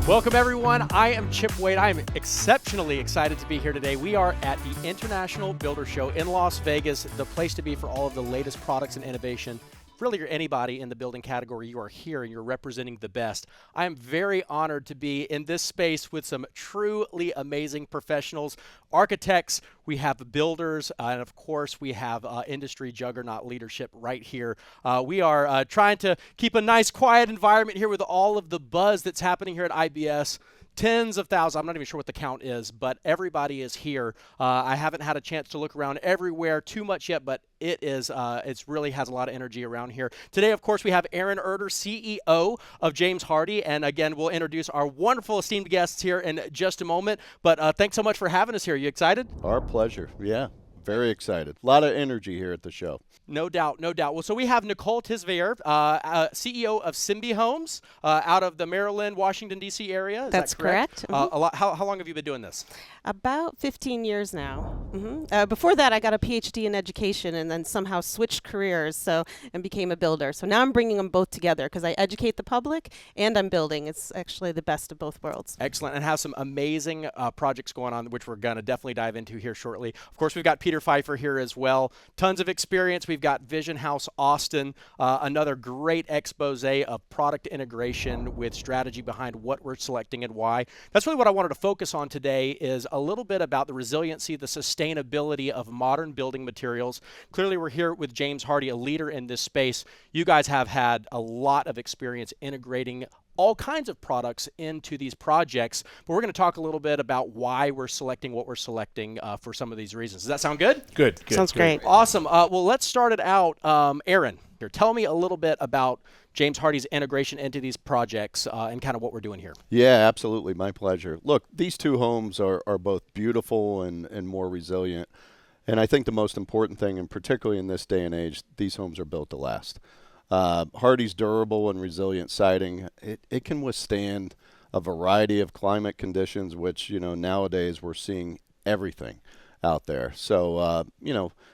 Welcome, everyone. I am Chip Wade. I am exceptionally excited to be here today. We are at the International Builder Show in Las Vegas, the place to be for all of the latest products and innovation. Really, you're anybody in the building category, you are here and you're representing the best. I am very honored to be in this space with some truly amazing professionals, architects, we have builders, and of course we have industry juggernaut leadership right here. We are trying to keep a nice quiet environment here with all of the buzz that's happening here at IBS. Tens of thousands, I'm not even sure what the count is, but everybody is here. I haven't had a chance to look around everywhere too much yet, but it's really has a lot of energy around here. Today, of course, we have Aaron Erter, CEO of James Hardie, and again, we'll introduce our wonderful esteemed guests here in just a moment, but thanks so much for having us here. You excited? Our pleasure, yeah. Very excited. A lot of energy here at the show. No doubt, no doubt. Well, so we have Nicole Tisvier, CEO of Simbi Homes, out of the Maryland, Washington, D.C. area. Is That's that correct? correct. How long have you been doing this? About 15 years now. Before that, I got a PhD in education and then somehow switched careers and became a builder. So now I'm bringing them both together because I educate the public and I'm building. It's actually the best of both worlds. Excellent, and have some amazing projects going on, which we're going to definitely dive into here shortly. Of course, we've got Peter Pfeiffer here as well. Tons of experience. We've got Vision House Austin, another great expose of product integration with strategy behind what we're selecting and why. That's really what I wanted to focus on today is a little bit about the resiliency, the sustainability of modern building materials. Clearly, we're here with James Hardie, a leader in this space. You guys have had a lot of experience integrating all kinds of products into these projects, but we're going to talk a little bit about why we're selecting what we're selecting for some of these reasons. Does that sound good? Good. Sounds great. Awesome. Well, let's start it out. Aaron, here, tell me a little bit about James Hardie's integration into these projects and kind of what we're doing here. Yeah, absolutely. My pleasure. Look, these two homes are both beautiful and more resilient. And I think the most important thing, and particularly in this day and age, these homes are built to last. Hardie's durable and resilient siding, it can withstand a variety of climate conditions, which, nowadays we're seeing everything out there. So,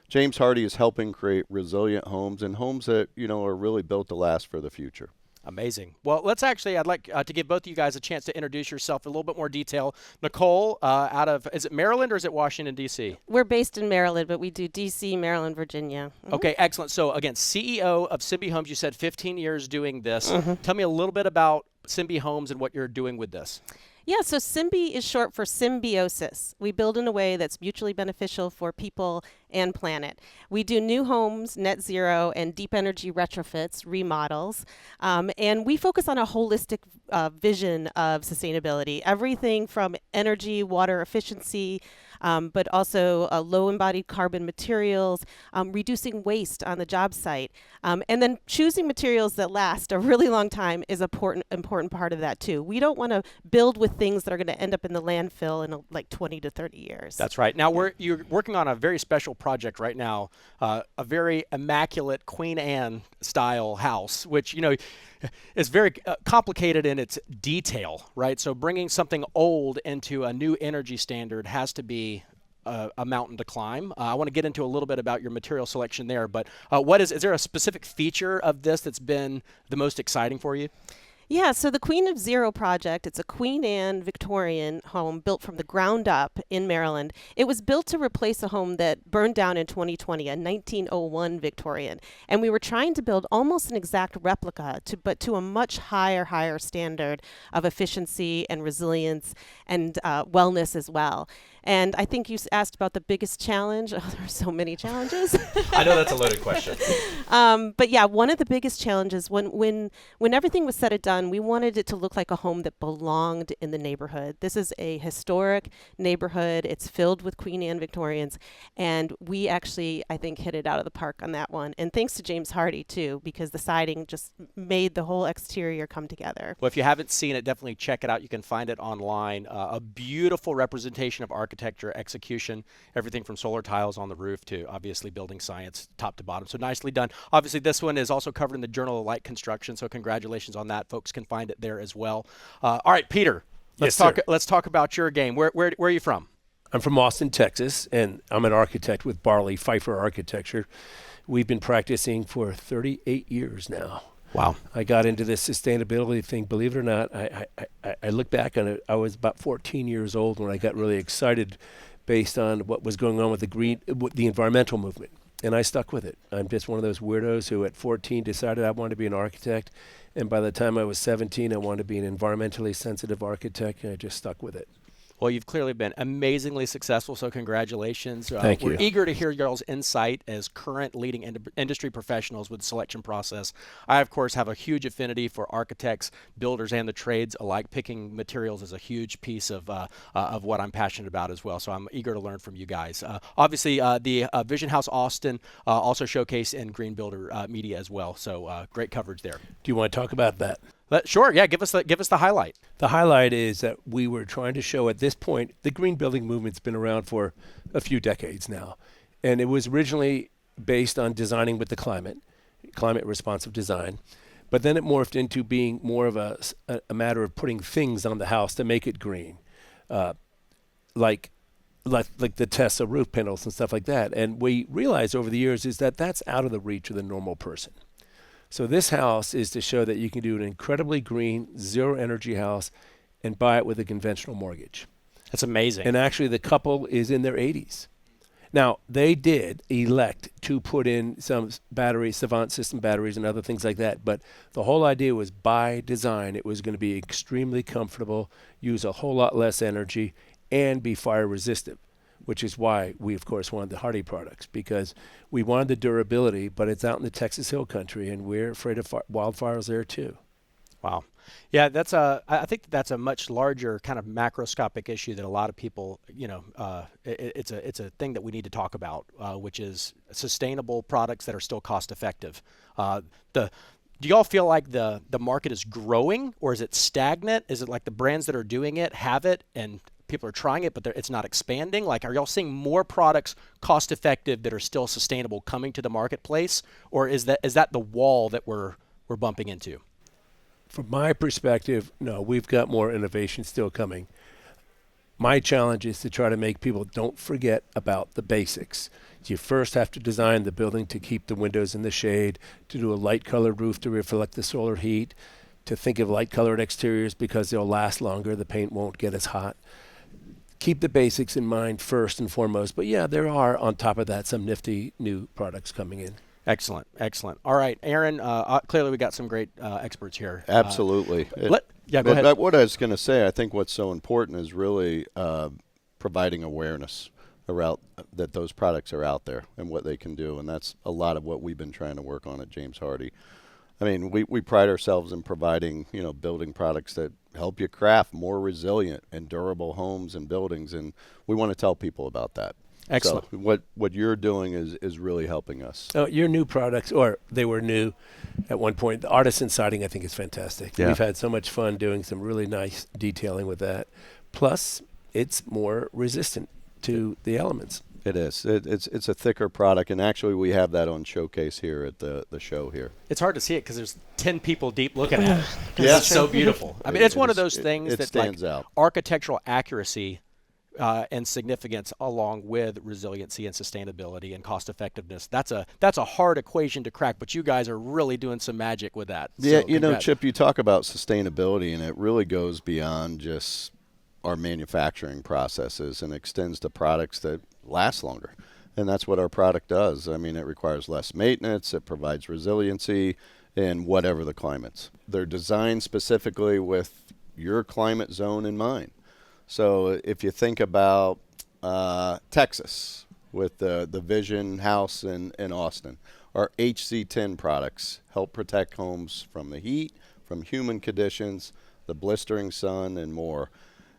James Hardie is helping create resilient homes and homes that, are really built to last for the future. Amazing. Well, I'd like to give both of you guys a chance to introduce yourself in a little bit more detail. Nicole, is it Maryland or is it Washington, D.C.? We're based in Maryland, but we do D.C., Maryland, Virginia. Okay, excellent. So, again, CEO of Simbi Homes, you said 15 years doing this. Tell me a little bit about Simbi Homes and what you're doing with this. Yeah, so Simbi is short for symbiosis. We build in a way that's mutually beneficial for people and planet. We do new homes, net zero, and deep energy retrofits, remodels, and we focus on a holistic vision of sustainability. Everything from energy, water efficiency, but also low embodied carbon materials, reducing waste on the job site, and then choosing materials that last a really long time is an important part of that too. We don't want to build with things that are going to end up in the landfill in like 20 to 30 years. That's right. Now you're working on a very special project right now, a very immaculate Queen Anne style house, which is very complicated in its detail, right? So bringing something old into a new energy standard has to be a mountain to climb. I want to get into a little bit about your material selection there, but is there a specific feature of this that's been the most exciting for you? Yeah, so the Queen of Zero project, it's a Queen Anne Victorian home built from the ground up in Maryland. It was built to replace a home that burned down in 2020, a 1901 Victorian. And we were trying to build almost an exact replica, but to a much higher standard of efficiency and resilience and wellness as well. And I think you asked about the biggest challenge. Oh, there are so many challenges. I know that's a loaded question. But yeah, one of the biggest challenges, when everything was said and done, we wanted it to look like a home that belonged in the neighborhood. This is a historic neighborhood. It's filled with Queen Anne Victorians. And we actually, I think, hit it out of the park on that one. And thanks to James Hardie, too, because the siding just made the whole exterior come together. Well, if you haven't seen it, definitely check it out. You can find it online. A beautiful representation of architecture, execution, everything from solar tiles on the roof to obviously building science top to bottom. So nicely done. Obviously, this one is also covered in the Journal of Light Construction, so congratulations on that. Folks can find it there as well. All right, Peter, let's talk about your game. Where are you from? I'm from Austin, Texas, and I'm an architect with Barley Pfeiffer Architecture. We've been practicing for 38 years now. Wow. I got into this sustainability thing. Believe it or not, I look back on it. I was about 14 years old when I got really excited based on what was going on with the environmental movement. And I stuck with it. I'm just one of those weirdos who at 14 decided I wanted to be an architect. And by the time I was 17, I wanted to be an environmentally sensitive architect, and I just stuck with it. Well, you've clearly been amazingly successful, so congratulations. Thank you. We're eager to hear y'all's insight as current leading industry professionals with the selection process. I, of course, have a huge affinity for architects, builders, and the trades alike. Picking materials is a huge piece of what I'm passionate about as well, so I'm eager to learn from you guys. Obviously, the Vision House Austin also showcased in Green Builder Media as well, so great coverage there. Do you want to talk about that? Sure, yeah, give us the highlight. The highlight is that we were trying to show at this point, the green building movement's been around for a few decades now. And it was originally based on designing with the climate responsive design. But then it morphed into being more of a matter of putting things on the house to make it green, like the Tesla roof panels and stuff like that. And we realized over the years is that that's out of the reach of the normal person. So this house is to show that you can do an incredibly green, zero energy house and buy it with a conventional mortgage. That's amazing. And actually the couple is in their 80s. Now, they did elect to put in some batteries, Savant system batteries and other things like that. But the whole idea was by design, it was going to be extremely comfortable, use a whole lot less energy, and be fire resistant, which is why we, of course, wanted the Hardy products, because we wanted the durability, but it's out in the Texas Hill Country, and we're afraid of wildfires there, too. Wow. Yeah, I think that's a much larger kind of macroscopic issue that a lot of people, it's a thing that we need to talk about, which is sustainable products that are still cost effective. Do y'all feel like the market is growing, or is it stagnant? Is it like the brands that are doing it have it and people are trying it, but it's not expanding? Like, are y'all seeing more products cost effective that are still sustainable coming to the marketplace, or is that the wall that we're bumping into? From my perspective, no, we've got more innovation still coming. My challenge is to try to make people don't forget about the basics. You first have to design the building to keep the windows in the shade, to do a light colored roof to reflect the solar heat, to think of light colored exteriors because they'll last longer, the paint won't get as hot. Keep the basics in mind first and foremost. But yeah, there are, on top of that, some nifty new products coming in. Excellent. All right, Aaron, clearly we got some great experts here. Absolutely. Go ahead. What I was going to say, I think what's so important is really providing awareness around that those products are out there and what they can do. And that's a lot of what we've been trying to work on at James Hardie. I mean, we pride ourselves in providing, building products that help you craft more resilient and durable homes and buildings. And we want to tell people about that. Excellent. So what you're doing is really helping us. Oh, your new products, or they were new at one point. The artisan siding, I think, is fantastic. Yeah. We've had so much fun doing some really nice detailing with that. Plus, it's more resistant to the elements. It is. It's a thicker product, and actually we have that on showcase here at the show here. It's hard to see it because there's 10 people deep looking at it. Yeah. It's so beautiful. I mean, it's one of those things that stands out. Architectural accuracy and significance, along with resiliency and sustainability and cost effectiveness. That's a hard equation to crack, but you guys are really doing some magic with that. Yeah, So Chip, you talk about sustainability, and it really goes beyond just our manufacturing processes and extends to products that last longer. And that's what our product does. I mean, it requires less maintenance. It provides resiliency in whatever the climates. They're designed specifically with your climate zone in mind. So if you think about Texas with the Vision House in Austin, our HC10 products help protect homes from the heat, from human conditions, the blistering sun, and more.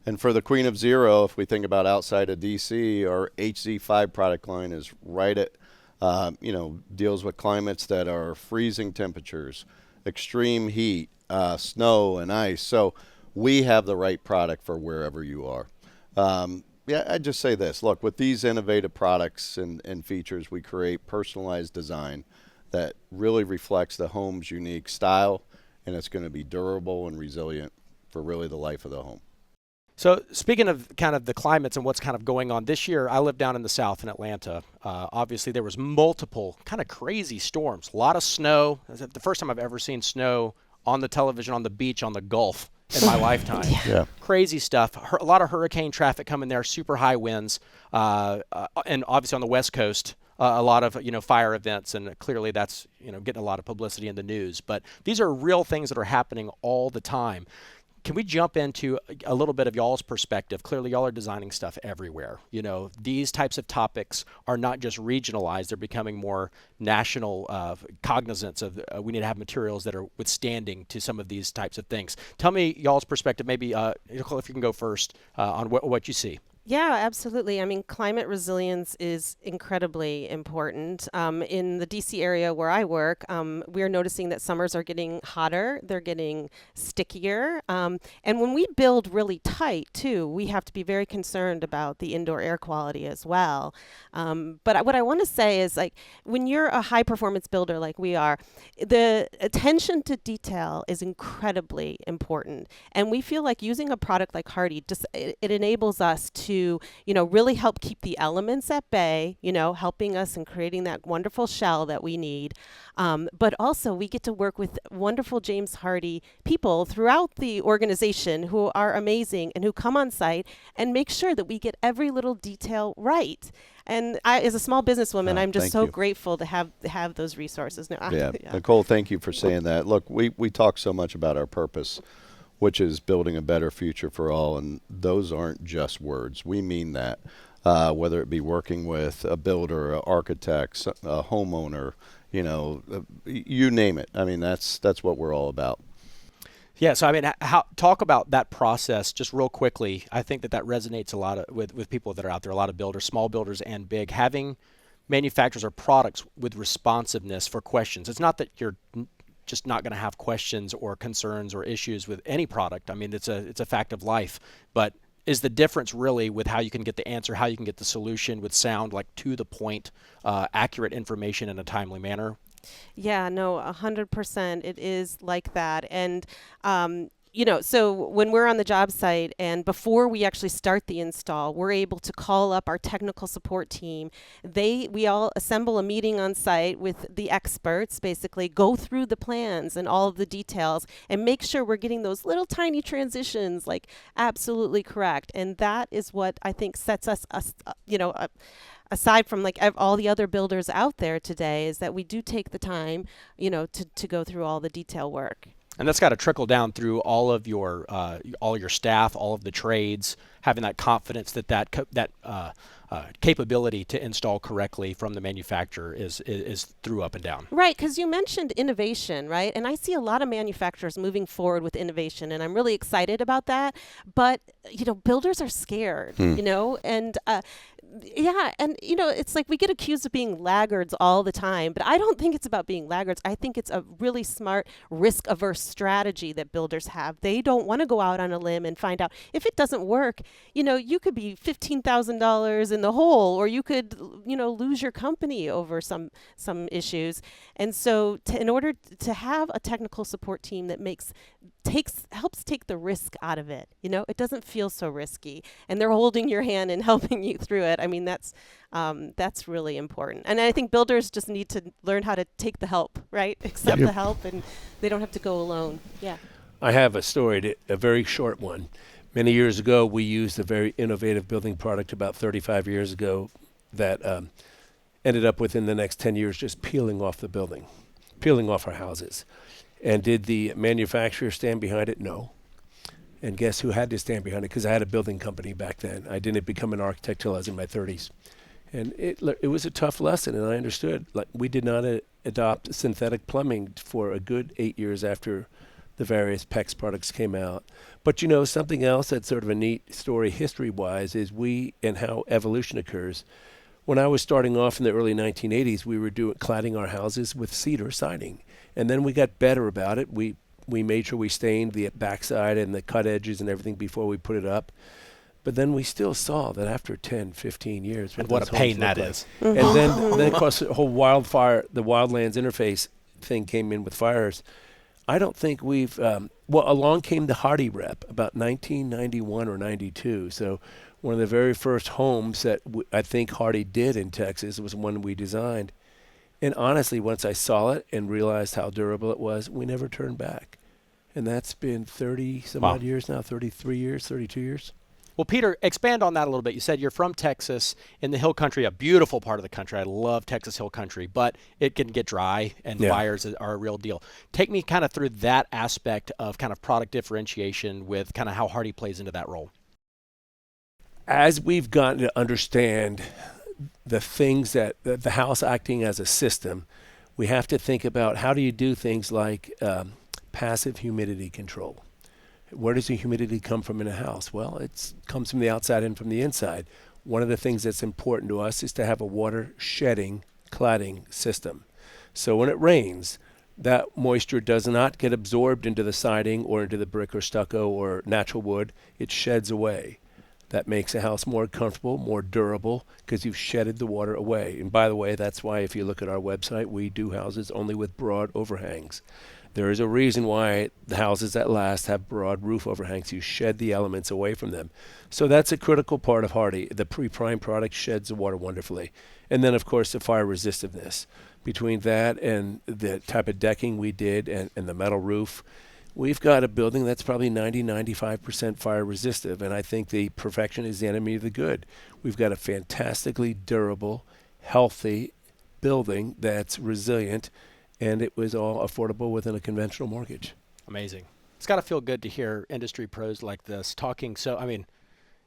And for the Queen of Zero, if we think about outside of DC, our HZ5 product line is right at, deals with climates that are freezing temperatures, extreme heat, snow and ice. So we have the right product for wherever you are. I'd just say this. Look, with these innovative products and features, we create personalized design that really reflects the home's unique style, and it's going to be durable and resilient for really the life of the home. So speaking of kind of the climates and what's kind of going on this year, I live down in the South in Atlanta. Obviously, there was multiple kind of crazy storms, a lot of snow. It's the first time I've ever seen snow on the television, on the beach, on the Gulf in my lifetime. Yeah. Crazy stuff. A lot of hurricane traffic coming there, super high winds, and obviously on the West Coast, a lot of fire events, and clearly that's getting a lot of publicity in the news. But these are real things that are happening all the time. Can we jump into a little bit of y'all's perspective? Clearly, y'all are designing stuff everywhere. These types of topics are not just regionalized. They're becoming more national cognizance of we need to have materials that are withstanding to some of these types of things. Tell me y'all's perspective, maybe, Nicole, if you can go first on what you see. Yeah, absolutely. I mean, climate resilience is incredibly important. In the DC area where I work, we're noticing that summers are getting hotter, they're getting stickier. And when we build really tight, too, we have to be very concerned about the indoor air quality as well. But what I want to say is, like, when you're a high performance builder like we are, the attention to detail is incredibly important. And we feel like using a product like Hardie, it enables us to really help keep the elements at bay, helping us in creating that wonderful shell that we need. But also we get to work with wonderful James Hardie people throughout the organization who are amazing and who come on site and make sure that we get every little detail right. And I, as a small businesswoman, I'm just so grateful to have those resources now. Yeah. Nicole, thank you for saying that. Look, we talk so much about our purpose, which is building a better future for all. And those aren't just words. We mean that, whether it be working with a builder, an architect, a homeowner, you name it. I mean, that's what we're all about. Yeah, so I mean, talk about that process just real quickly. I think that resonates a lot with people that are out there, a lot of builders, small builders and big, having manufacturers or products with responsiveness for questions. It's not that you're just not going to have questions or concerns or issues with any product. I mean, it's a fact of life. But is the difference really with how you can get the answer, how you can get the solution with sound, like to the point, accurate information in a timely manner? Yeah, no, 100%. It is like that. And so when we're on the job site and before we actually start the install, we're able to call up our technical support team. We all assemble a meeting on site with the experts, basically go through the plans and all of the details and make sure we're getting those little tiny transitions like absolutely correct. And that is what I think sets us aside from like all the other builders out there today, is that we do take the time, to go through all the detail work. And that's got to trickle down through all of your staff, all of the trades, having that confidence that capability to install correctly from the manufacturer is through up and down. Right, because you mentioned innovation, right? And I see a lot of manufacturers moving forward with innovation, and I'm really excited about that. But builders are scared, and it's like we get accused of being laggards all the time, but I don't think it's about being laggards. I think it's a really smart, risk-averse strategy that builders have. They don't want to go out on a limb and find out if it doesn't work. You could be $15,000 in the hole, or you could, lose your company over some issues. And so, in order to have a technical support team that helps take the risk out of it, it doesn't feel so risky, and they're holding your hand and helping you through it. I mean, that's really important. And I think builders just need to learn how to take the help, right? Accept the help, and they don't have to go alone. Yeah. I have a story, a very short one. Many years ago, we used a very innovative building product about 35 years ago that ended up within the next 10 years just peeling off our houses. And did the manufacturer stand behind it? No. And guess who had to stand behind it? Because I had a building company back then. I didn't become an architect till I was in my 30s. And it was a tough lesson, and I understood. Like, we did not adopt synthetic plumbing for a good 8 years after the various PEX products came out. But something else that's sort of a neat story history-wise is and how evolution occurs. When I was starting off in the early 1980s, we were cladding our houses with cedar siding. And then we got better about it. We made sure we stained the backside and the cut edges and everything before we put it up. But then we still saw that after 10, 15 years. And what a pain that is. And then of course, the whole the wildlands interface thing came in with fires. I don't think we've, well, along came the Hardy rep about 1991 or 92. So one of the very first homes that I think Hardy did in Texas was one we designed. And honestly, once I saw it and realized how durable it was, we never turned back. And that's been 30 some odd years now, 33 years, 32 years. Well, Peter, expand on that a little bit. You said you're from Texas in the Hill Country, a beautiful part of the country. I love Texas Hill Country, but it can get dry and fires are a real deal. Take me kind of through that aspect of kind of product differentiation with kind of how Hardy plays into that role. As we've gotten to understand the things that the house acting as a system, we have to think about how do you do things like passive humidity control. Where does the humidity come from in a house? Well, it comes from the outside and from the inside. One of the things that's important to us is to have a water shedding cladding system. So when it rains, that moisture does not get absorbed into the siding or into the brick or stucco or natural wood. It sheds away. That makes a house more comfortable, more durable, because you've shedded the water away. And by the way, that's why if you look at our website, we do houses only with broad overhangs. There is a reason why the houses that last have broad roof overhangs. You shed the elements away from them. So that's a critical part of Hardy. The pre-prime product sheds the water wonderfully. And then, of course, the fire resistiveness. Between that and the type of decking we did and the metal roof, we've got a building that's probably 90-95% fire resistive. And I think the perfection is the enemy of the good. We've got a fantastically durable, healthy building that's resilient, and it was all affordable within a conventional mortgage. Amazing. It's got to feel good to hear industry pros like this talking. So, I mean,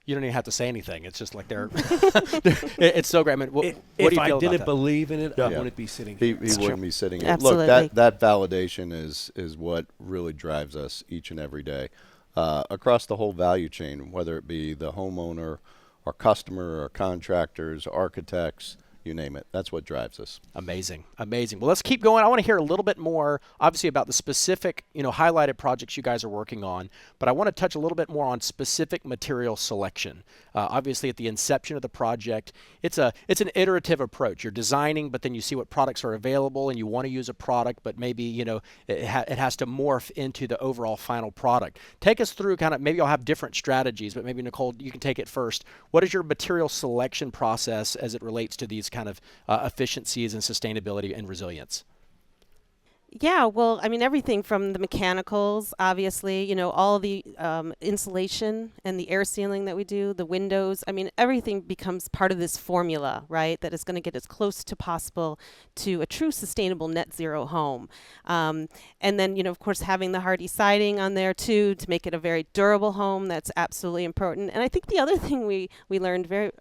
you don't even have to say anything. It's just like they're it's so great. I mean, what do you feel if I about didn't that? believe in it, I wouldn't be sitting here. He wouldn't be sitting here. Absolutely. Look, that validation is what really drives us each and every day across the whole value chain, whether it be the homeowner, our customer, our contractors, architects, you name it. That's what drives us. Amazing. Amazing. Well, let's keep going. I want to hear a little bit more, obviously, about the specific, highlighted projects you guys are working on, but I want to touch a little bit more on specific material selection. Obviously, at the inception of the project, it's an iterative approach. You're designing, but then you see what products are available, and you want to use a product, but maybe, it has to morph into the overall final product. Take us through kind of, maybe I'll have different strategies, but maybe, Nicole, you can take it first. What is your material selection process as it relates to these kind of efficiencies and sustainability and resilience? Yeah, well, I mean, everything from the mechanicals, obviously, all the insulation and the air sealing that we do, the windows, I mean, everything becomes part of this formula, right, that is going to get as close to possible to a true sustainable net zero home. And then, of course, having the Hardy siding on there, too, to make it a very durable home, that's absolutely important. And I think the other thing we learned very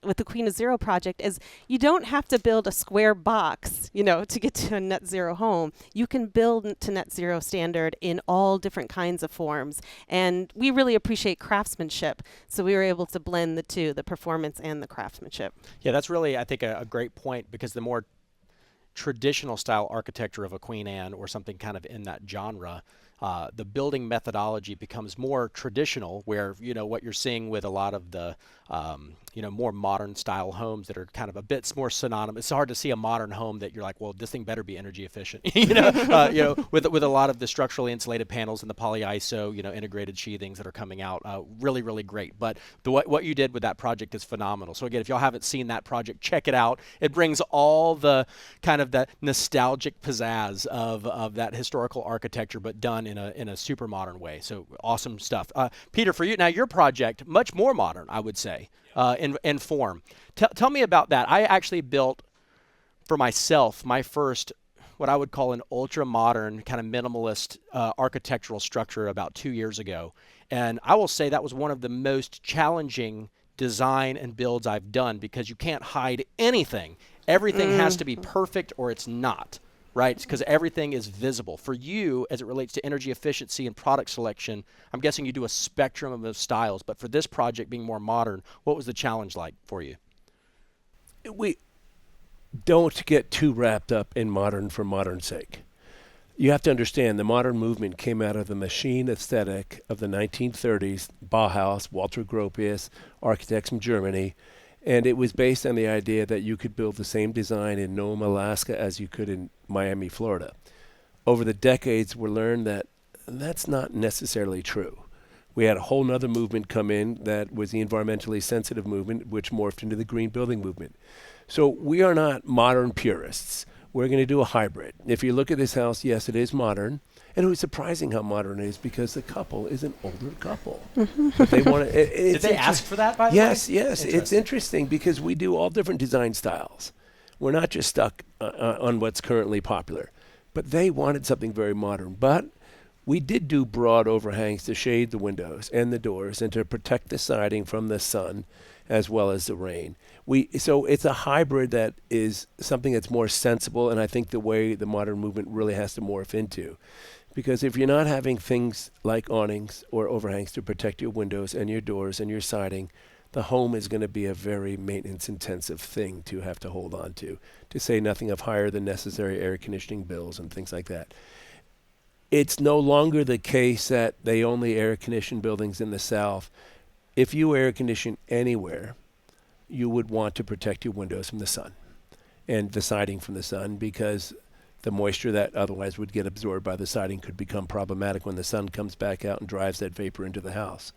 with the Queen of Zero project is you don't have to build a square box, to get to a net zero home. You can build to net zero standard in all different kinds of forms. And we really appreciate craftsmanship. So we were able to blend the two, the performance and the craftsmanship. Yeah, that's really, I think, a great point, because the more traditional style architecture of a Queen Anne or something kind of in that genre, the building methodology becomes more traditional, where what you're seeing with a lot of the more modern style homes that are kind of a bit more synonymous. It's hard to see a modern home that you're like, well, this thing better be energy efficient. With a lot of the structurally insulated panels and the polyiso, integrated sheathings that are coming out, really, really great. But what you did with that project is phenomenal. So again, if y'all haven't seen that project, check it out. It brings all the kind of the nostalgic pizzazz of that historical architecture, but done in a super modern way. So awesome stuff. Peter, for you now, your project much more modern, I would say, in form. Tell me about that. I actually built for myself my first, what I would call an ultra modern kind of minimalist architectural structure about 2 years ago, and I will say that was one of the most challenging design and builds I've done, because you can't hide anything. Everything has to be perfect or it's not. Right, because everything is visible. For you, as it relates to energy efficiency and product selection, I'm guessing you do a spectrum of styles, but for this project being more modern, what was the challenge like for you? We don't get too wrapped up in modern for modern's sake. You have to understand the modern movement came out of the machine aesthetic of the 1930s, Bauhaus, Walter Gropius, architects from Germany. And it was based on the idea that you could build the same design in Nome, Alaska as you could in Miami, Florida. over the decades, we learned that that's not necessarily true. We had a whole nother movement come in that was the environmentally sensitive movement, which morphed into the green building movement. So we are not modern purists. We're going to do a hybrid. If you look at this house, yes, it is modern. And it was surprising how modern it is because the couple is an older couple. But they want to. Did they ask for that, by the way? Yes. It's interesting because we do all different design styles. We're not just stuck on what's currently popular. But they wanted something very modern. But we did do broad overhangs to shade the windows and the doors and to protect the siding from the sun as well as the rain. So it's a hybrid that is something that's more sensible, and I think the way the modern movement really has to morph into. Because if you're not having things like awnings or overhangs to protect your windows and your doors and your siding, the home is going to be a very maintenance-intensive thing to have to hold on to say nothing of higher than necessary air conditioning bills and things like that. It's no longer the case that they only air condition buildings in the South. If you air condition anywhere, you would want to protect your windows from the sun and the siding from the sun, because the moisture that otherwise would get absorbed by the siding could become problematic when the sun comes back out and drives that vapor into the house.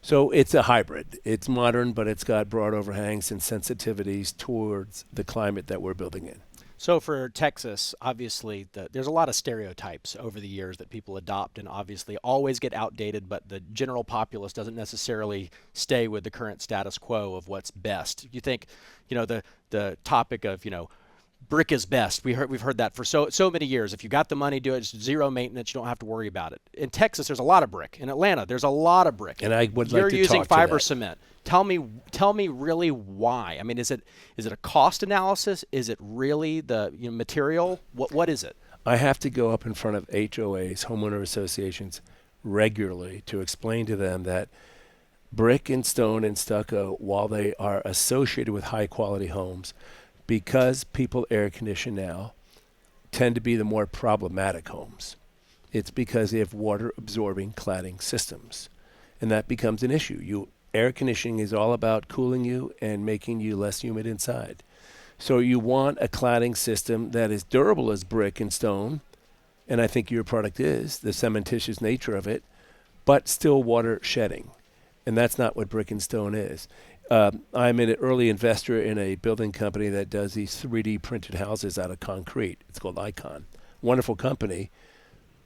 So it's a hybrid. It's modern, but it's got broad overhangs and sensitivities towards the climate that we're building in. So for Texas, obviously, there's a lot of stereotypes over the years that people adopt and obviously always get outdated, but the general populace doesn't necessarily stay with the current status quo of what's best. You think, the topic of, brick is best. We've heard that for so many years. If you got the money, do it. It's zero maintenance. You don't have to worry about it. In Texas, there's a lot of brick. In Atlanta, there's a lot of brick. And I would like You're to using talk fiber to that. cement. Tell me really why. I mean, is it a cost analysis? Is it really the material? What is it? I have to go up in front of HOAs, homeowner associations, regularly to explain to them that brick and stone and stucco, while they are associated with high quality homes, because people air condition now, tend to be the more problematic homes. It's because they have water absorbing cladding systems. And that becomes an issue. Air conditioning is all about cooling you and making you less humid inside. So you want a cladding system that is durable as brick and stone, and I think your product is, the cementitious nature of it, but still water shedding. And that's not what brick and stone is. I'm an early investor in a building company that does these 3D printed houses out of concrete. It's called Icon. Wonderful company.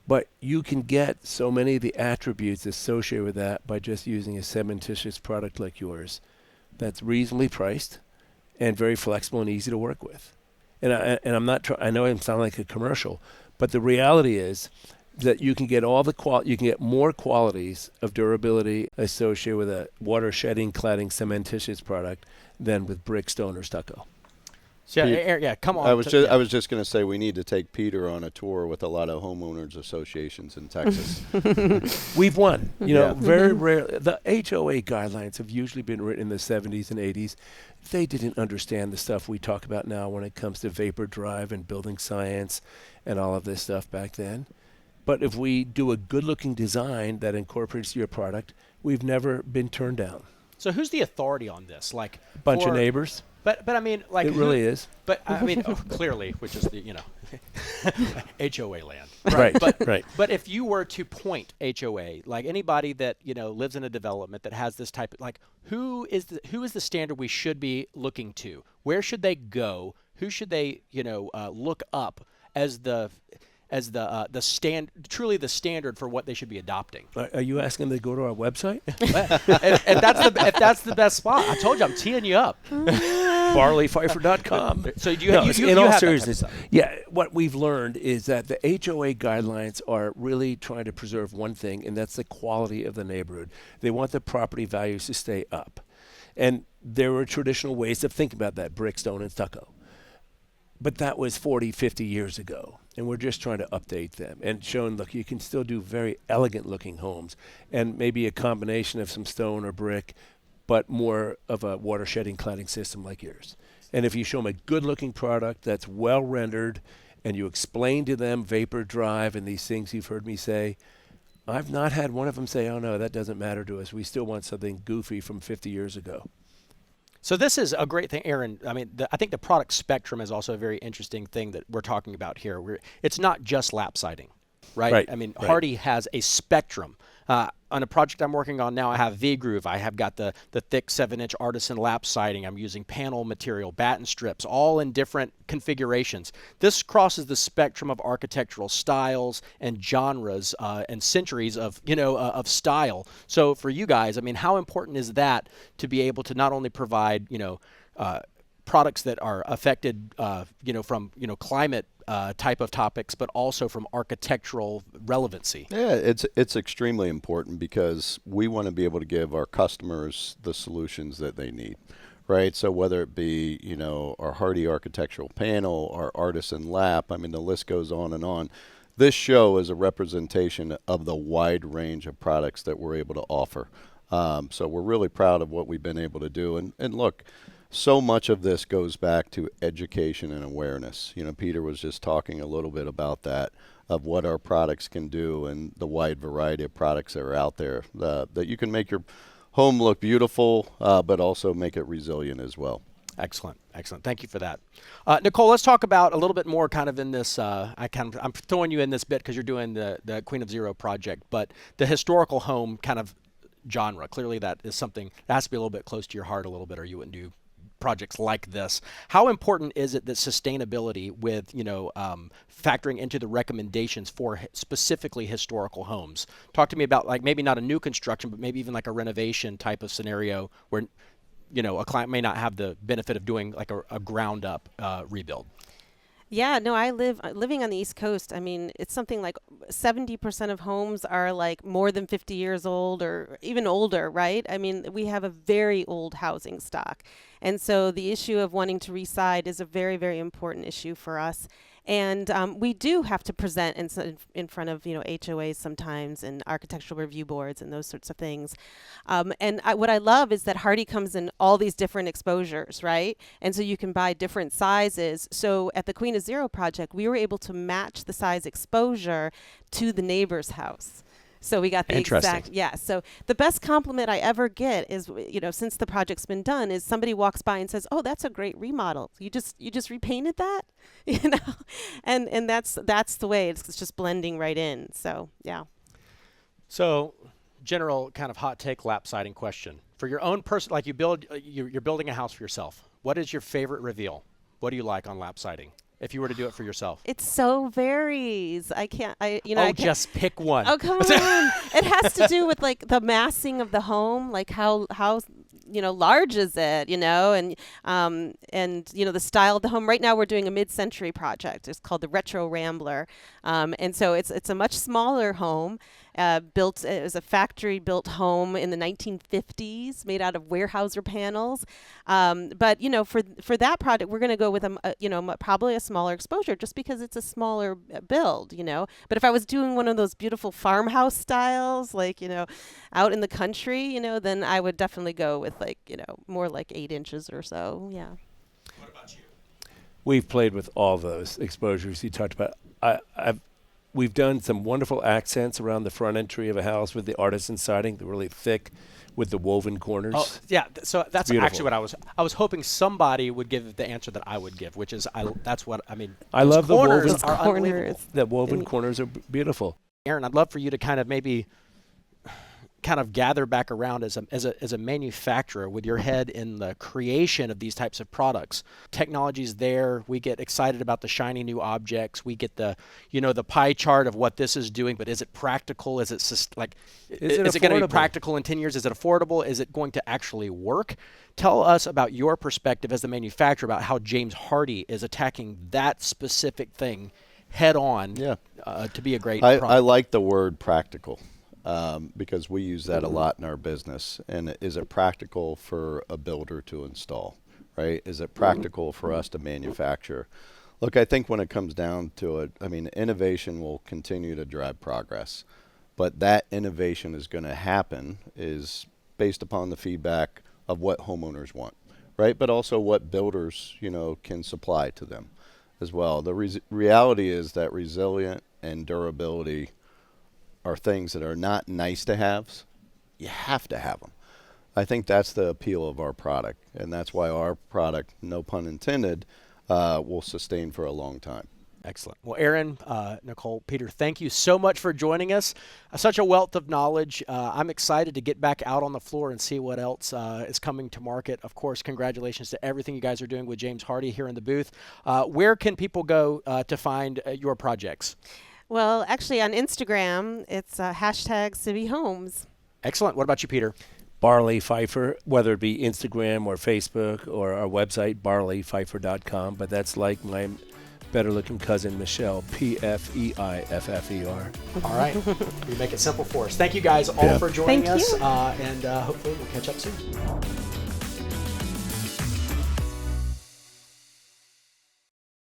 But you can get so many of the attributes associated with that by just using a cementitious product like yours that's reasonably priced and very flexible and easy to work with. And I'm not I know I sound like a commercial, but the reality is that you can get you can get more qualities of durability associated with a water shedding cladding cementitious product than with brick, stone, or stucco. So, yeah, come on. I was just going to say we need to take Peter on a tour with a lot of homeowners associations in Texas. We've won. Very rarely. The HOA guidelines have usually been written in the 70s and 80s. They didn't understand the stuff we talk about now when it comes to vapor drive and building science and all of this stuff back then. But if we do a good-looking design that incorporates your product, we've never been turned down. So who's the authority on this? Like Bunch of neighbors. But I mean, like it really is. But I mean, clearly, which is the HOA land, right? Right. But if you were to point HOA, like anybody that lives in a development that has this type of who is the standard we should be looking to? Where should they go? Who should they look up as the truly the standard for what they should be adopting? Are you asking them to go to our website? if that's the best spot, I told you I'm teeing you up. BarleyPfeiffer.com. So in all seriousness, what we've learned is that the HOA guidelines are really trying to preserve one thing, and that's the quality of the neighborhood. They want the property values to stay up. And there were traditional ways of thinking about that, brick, stone, and stucco. But that was 40, 50 years ago. And we're just trying to update them and showing, look, you can still do very elegant looking homes and maybe a combination of some stone or brick, but more of a water shedding cladding system like yours. And if you show them a good looking product that's well rendered and you explain to them vapor drive and these things you've heard me say, I've not had one of them say, oh no, that doesn't matter to us. We still want something goofy from 50 years ago. So this is a great thing, Aaron. I mean, I think the product spectrum is also a very interesting thing that we're talking about here. It's not just lap siding, right? Right, I mean, right. Hardie has a spectrum. On a project I'm working on now, I have V-Groove. I have got the thick 7-inch artisan lap siding. I'm using panel material, batten strips, all in different configurations. This crosses the spectrum of architectural styles and genres and centuries of of style. So for you guys, I mean, how important is that to be able to not only provide products that are affected from climate type of topics, but also from architectural relevancy? Yeah, it's extremely important because we want to be able to give our customers the solutions that they need, right? So whether it be our Hardie architectural panel, our artisan lap, I mean the list goes on and on. This show is a representation of the wide range of products that we're able to offer. So we're really proud of what we've been able to do. And look, so much of this goes back to education and awareness. Peter was just talking a little bit about that, of what our products can do and the wide variety of products that are out there, that you can make your home look beautiful, but also make it resilient as well. Excellent. Thank you for that. Nicole, let's talk about a little bit more kind of in this, I'm throwing you in this bit because you're doing the Queen of Zero project, but the historical home kind of genre, clearly that is something that has to be a little bit close to your heart a little bit, or you wouldn't do projects like this. How important is it that sustainability with, factoring into the recommendations for specifically historical homes? Talk to me about like maybe not a new construction, but maybe even like a renovation type of scenario where, a client may not have the benefit of doing like a ground up rebuild. Yeah, no, living on the East Coast. I mean, it's something like 70% of homes are like more than 50 years old or even older, right? I mean, we have a very old housing stock. And so the issue of wanting to reside is a very, very important issue for us. And we do have to present in front of HOAs sometimes and architectural review boards and those sorts of things. What I love is that Hardie comes in all these different exposures, right? And so you can buy different sizes. So at the Queen of Zero project, we were able to match the size exposure to the neighbor's house. So we got the exact, yeah. So the best compliment I ever get is, since the project's been done, is somebody walks by and says, "Oh, that's a great remodel. You just repainted that," and that's the way it's just blending right in. So yeah. So, general kind of hot take lap siding question for your own person, like you're building a house for yourself. What is your favorite reveal? What do you like on lap siding? If you were to do it for yourself, it so varies. I can't. Just pick one. Oh, come on! It has to do with like the massing of the home, like how large is it, and the style of the home. Right now, we're doing a mid-century project. It's called the Retro Rambler, and so it's a much smaller home. It was a factory-built home in the 1950s, made out of Weyerhaeuser panels. But for that project, we're going to go with probably a smaller exposure, just because it's a smaller build. But if I was doing one of those beautiful farmhouse styles, like out in the country, then I would definitely go with more like 8 inches or so. Yeah. What about you? We've played with all those exposures you talked about. We've done some wonderful accents around the front entry of a house with the artisan siding, the really thick with the woven corners. Oh, yeah. So that's actually what I was hoping somebody would give the answer that I would give, which is that's what I mean. I love the woven corners. The woven corners are beautiful. Aaron, I'd love for you to kind of maybe gather back around as a manufacturer with your head in the creation of these types of products. Technology's there. We get excited about the shiny new objects. We get the pie chart of what this is doing, but is it practical? Is it is it going to be practical in 10 years? Is it affordable? Is it going to actually work? Tell us about your perspective as the manufacturer about how James Hardie is attacking that specific thing head on to be a great product. I like the word practical. Because we use that a lot in our business. And is it practical for a builder to install, right? Is it practical for us to manufacture? Look, I think when it comes down to it, innovation will continue to drive progress. But that innovation is going to happen is based upon the feedback of what homeowners want, right? But also what builders, can supply to them as well. The reality is that resilient and durability are things that are not nice to haves. You have to have them. I think that's the appeal of our product, and that's why our product, no pun intended, will sustain for a long time. Excellent. Well, Aaron, Nicole, Peter, thank you so much for joining us. Such a wealth of knowledge. I'm excited to get back out on the floor and see what else is coming to market. Of course, congratulations to everything you guys are doing with James Hardy here in the booth. Where can people go to find your projects? Well, actually on Instagram, it's hashtag Civi Homes. Excellent. What about you, Peter? Barley Pfeiffer, whether it be Instagram or Facebook or our website, barleypfeiffer.com. But that's like my better-looking cousin, Michelle, Pfeiffer. All right. You make it simple for us. Thank you guys all for joining us, and hopefully we'll catch up soon.